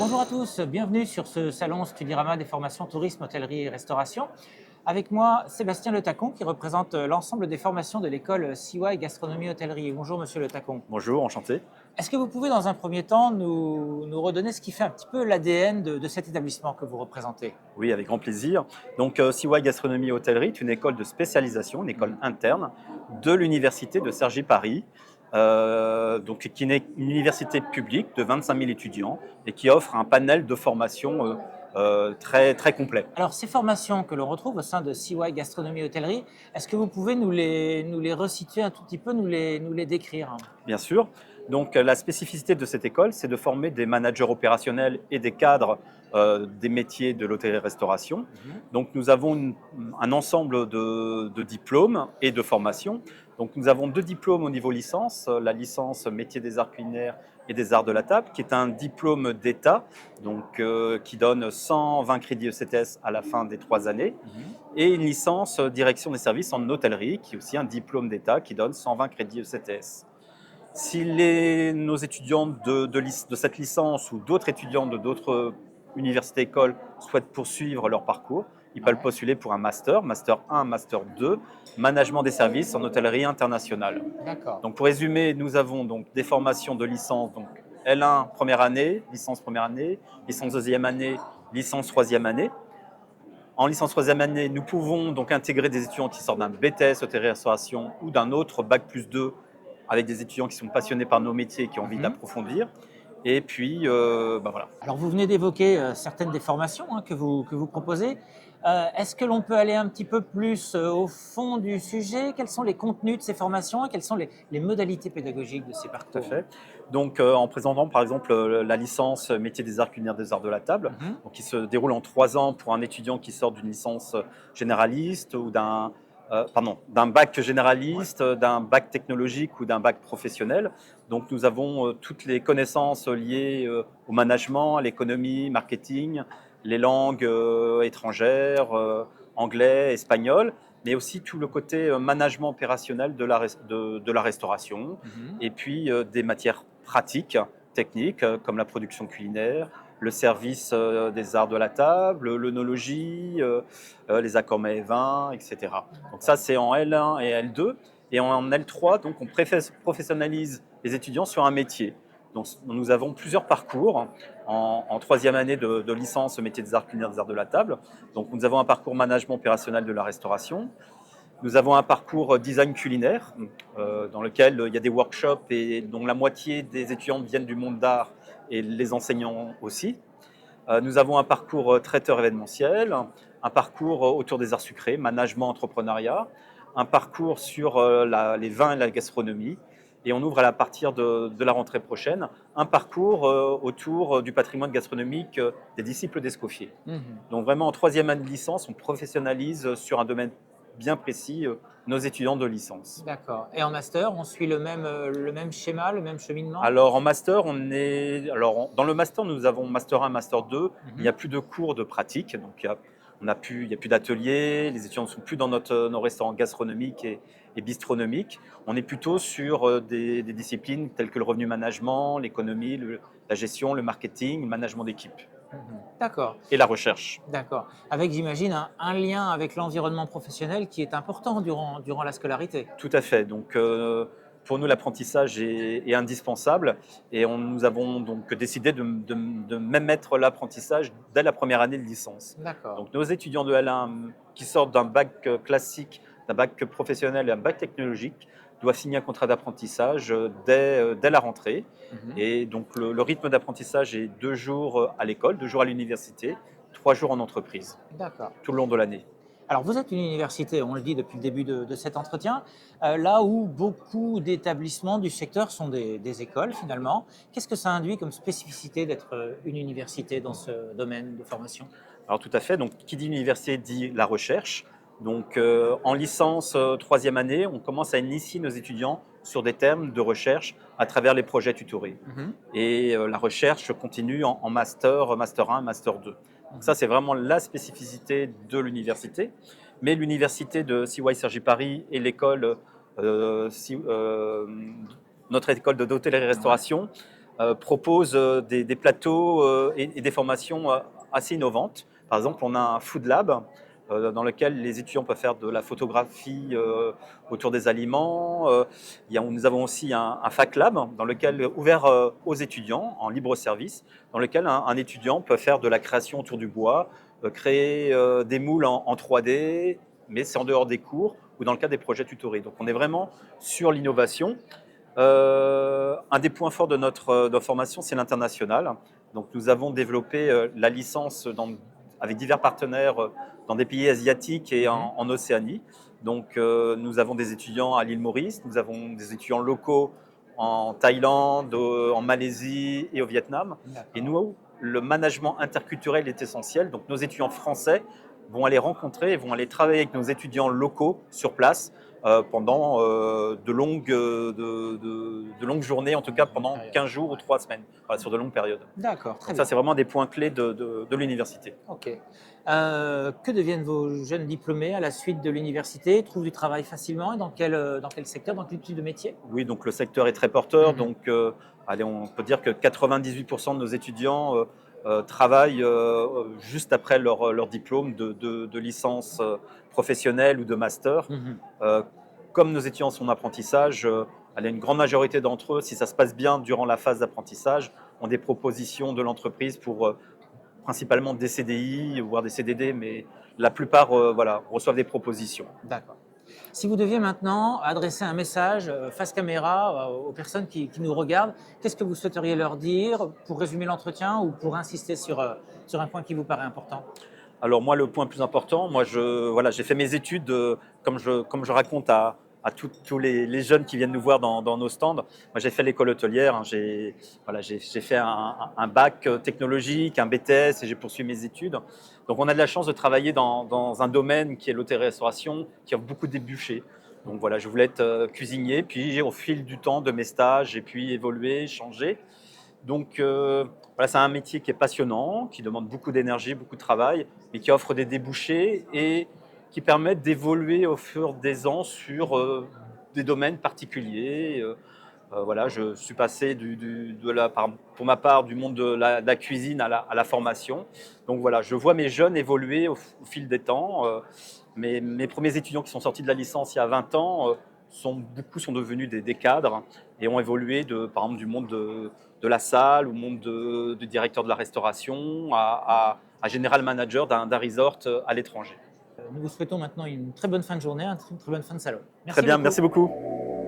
Bonjour à tous, bienvenue sur ce salon Studyrama des formations tourisme, hôtellerie et restauration. Avec moi, Sébastien Le Tacon qui représente l'ensemble des formations de l'école CY Gastronomie Hôtellerie. Bonjour Monsieur Le Tacon. Bonjour, enchanté. Est-ce que vous pouvez dans un premier temps nous redonner ce qui fait un petit peu l'ADN de cet établissement que vous représentez? Oui, avec grand plaisir. Donc, CY Gastronomie et Hôtellerie est une école de spécialisation, une école interne de l'université de Cergy-Paris, donc qui est une université publique de 25 000 étudiants et qui offre un panel de formations très, très complet. Alors ces formations que l'on retrouve au sein de CY Gastronomie Hôtellerie, est-ce que vous pouvez nous les resituer un tout petit peu, nous les décrire? Bien sûr. Donc, la spécificité de cette école, c'est de former des managers opérationnels et des cadres des métiers de l'hôtellerie-restauration. Donc, nous avons un ensemble de diplômes et de formations. Donc, nous avons 2 diplômes au niveau licence, la licence métier des arts culinaires et des arts de la table, qui est un diplôme d'État, donc qui donne 120 crédits ECTS à la fin des 3 années, et une licence direction des services en hôtellerie, qui est aussi un diplôme d'État qui donne 120 crédits ECTS. Si nos étudiants de cette licence ou d'autres étudiants de d'autres universités écoles souhaitent poursuivre leur parcours, ils peuvent Ouais, postuler pour un master 1, master 2, management des services en hôtellerie internationale. d'accord. Donc pour résumer, nous avons donc des formations de licence, donc L1 première année, licence deuxième année, licence troisième année. En licence troisième année, nous pouvons donc intégrer des étudiants qui sortent d'un BTS hôtellerie-restauration ou d'un autre bac+2 avec des étudiants qui sont passionnés par nos métiers et qui ont envie Mhm. d'approfondir. Et puis, voilà. Alors, vous venez d'évoquer certaines des formations que vous proposez. Est-ce que l'on peut aller un petit peu plus au fond du sujet? Quels sont les contenus de ces formations et quelles sont les modalités pédagogiques de ces Tout à parcours? fait. Donc, en présentant par exemple la licence métier des arts culinaires des arts de la table, Mhm. donc qui se déroule en 3 ans pour un étudiant qui sort d'une licence généraliste ou d'un bac généraliste, d'un bac technologique ou d'un bac professionnel. Donc, nous avons toutes les connaissances liées au management, à l'économie, marketing, les langues étrangères, anglais, espagnol, mais aussi tout le côté management opérationnel de la restauration, Mhm. et puis des matières pratiques, techniques, comme la production culinaire, le service des arts de la table, l'œnologie, les accords mets et vins, etc. Donc ça, D'accord. c'est en L1 et L2. Et en L3, donc, on professionnalise les étudiants sur un métier. Donc, nous avons plusieurs parcours en troisième année de licence métier des arts culinaires des arts de la table. Donc, nous avons un parcours management opérationnel de la restauration. Nous avons un parcours design culinaire dans lequel il y a des workshops et dont la moitié des étudiants viennent du monde d'art et les enseignants aussi. Nous avons un parcours traiteur événementiel, un parcours autour des arts sucrés, management, entrepreneuriat, un parcours sur les vins et la gastronomie. Et on ouvre à partir de la rentrée prochaine un parcours autour du patrimoine gastronomique des disciples d'Escoffier. Mhm. Donc vraiment en troisième année de licence, on professionnalise sur un domaine bien précis nos étudiants de licence. D'accord. Et en master, on suit le même schéma, le même cheminement? Alors en master, dans le master, nous avons master 1, master 2. Il n'y Mhm. a plus de cours de pratique, donc il y a plus d'ateliers. Les étudiants ne sont plus dans nos restaurants gastronomiques et bistronomiques. On est plutôt sur des disciplines telles que le revenu management, l'économie, la gestion, le marketing, le management d'équipe Mhm. D'accord. et la recherche. D'accord. Avec, j'imagine, un lien avec l'environnement professionnel qui est important durant la scolarité. Tout à fait. Donc, pour nous, l'apprentissage est indispensable et nous avons donc décidé de même mettre l'apprentissage dès la première année de licence. D'accord. Donc, nos étudiants de L1 qui sortent d'un bac classique, d'un bac professionnel et un bac technologique doivent signer un contrat d'apprentissage dès la rentrée. Mhm. Et donc, le rythme d'apprentissage est 2 jours à l'école, 2 jours à l'université, 3 jours en entreprise, D'accord. tout le long de l'année. Alors, vous êtes une université, on le dit depuis le début de cet entretien, là où beaucoup d'établissements du secteur sont des écoles finalement. Qu'est-ce que ça induit comme spécificité d'être une université dans ce domaine de formation? Alors tout à fait, donc qui dit université dit la recherche. Donc en licence troisième année, on commence à initier nos étudiants sur des thèmes de recherche à travers les projets tutorés. Mhm, Et la recherche continue en master 1, master 2. Donc ça, mhm. c'est vraiment la spécificité de l'université. Mais l'université de CY Cergy Paris et l'école, notre école d'hôtellerie et Ouais. restauration, propose des plateaux et des formations assez innovantes. Par exemple, on a un Food Lab dans lequel les étudiants peuvent faire de la photographie autour des aliments. Nous avons aussi un Fac Lab dans lequel, ouvert aux étudiants en libre service, dans lequel un étudiant peut faire de la création autour du bois, créer des moules en 3D, mais c'est en dehors des cours ou dans le cadre des projets tutorés. Donc on est vraiment sur l'innovation. Un des points forts de notre formation, c'est l'international. Donc, nous avons développé la licence avec divers partenaires dans des pays asiatiques et en Océanie. Donc, nous avons des étudiants à l'île Maurice, nous avons des étudiants locaux en Thaïlande, en Malaisie et au Vietnam. Et nous, le management interculturel est essentiel. Donc, nos étudiants français vont aller rencontrer et vont aller travailler avec nos étudiants locaux sur place pendant de longues journées, en tout cas pendant 15 jours ou 3 semaines, voilà, sur de longues périodes. D'accord, très Donc bien. ça, c'est vraiment des points clés de l'université. Ok. Que deviennent vos jeunes diplômés à la suite de l'université? Ils trouvent du travail facilement et dans quel secteur, dans quel type de métier? Oui, donc le secteur est très porteur. Donc, allez, on peut dire que 98% de nos étudiants travaillent juste après leur diplôme de licence professionnelle ou de master. Euh, Comme nos étudiants sont en apprentissage, allez, une grande majorité d'entre eux, si ça se passe bien durant la phase d'apprentissage, ont des propositions de l'entreprise pour principalement des CDI, voire des CDD, mais la plupart voilà, reçoivent des propositions. D'accord. Si vous deviez maintenant adresser un message face caméra aux personnes qui nous regardent, qu'est-ce que vous souhaiteriez leur dire pour résumer l'entretien ou pour insister sur un point qui vous paraît important? Alors moi, le point plus important, voilà, j'ai fait mes études, comme je raconte à tous les jeunes qui viennent nous voir dans nos stands. Moi, j'ai fait l'école hôtelière, hein, j'ai fait un bac technologique, un BTS et j'ai poursuivi mes études. Donc on a de la chance de travailler dans un domaine qui est l'hôtellerie-restauration, qui offre beaucoup de débouchés. Donc voilà, je voulais être cuisinier, puis au fil du temps de mes stages, j'ai pu évoluer, changer. Donc voilà, c'est un métier qui est passionnant, qui demande beaucoup d'énergie, beaucoup de travail, mais qui offre des débouchés et qui permettent d'évoluer au fur des ans sur des domaines particuliers. Voilà, je suis passé pour ma part du monde de la cuisine à la formation. Donc voilà, je vois mes jeunes évoluer au fil des temps. Mes premiers étudiants qui sont sortis de la licence il y a 20 ans, beaucoup sont devenus des cadres et ont évolué par exemple, du monde de la salle, au monde de directeur de la restauration, à général manager d'un resort à l'étranger. Nous vous souhaitons maintenant une très bonne fin de journée, une très bonne fin de salon. Très Merci bien, beaucoup. merci beaucoup.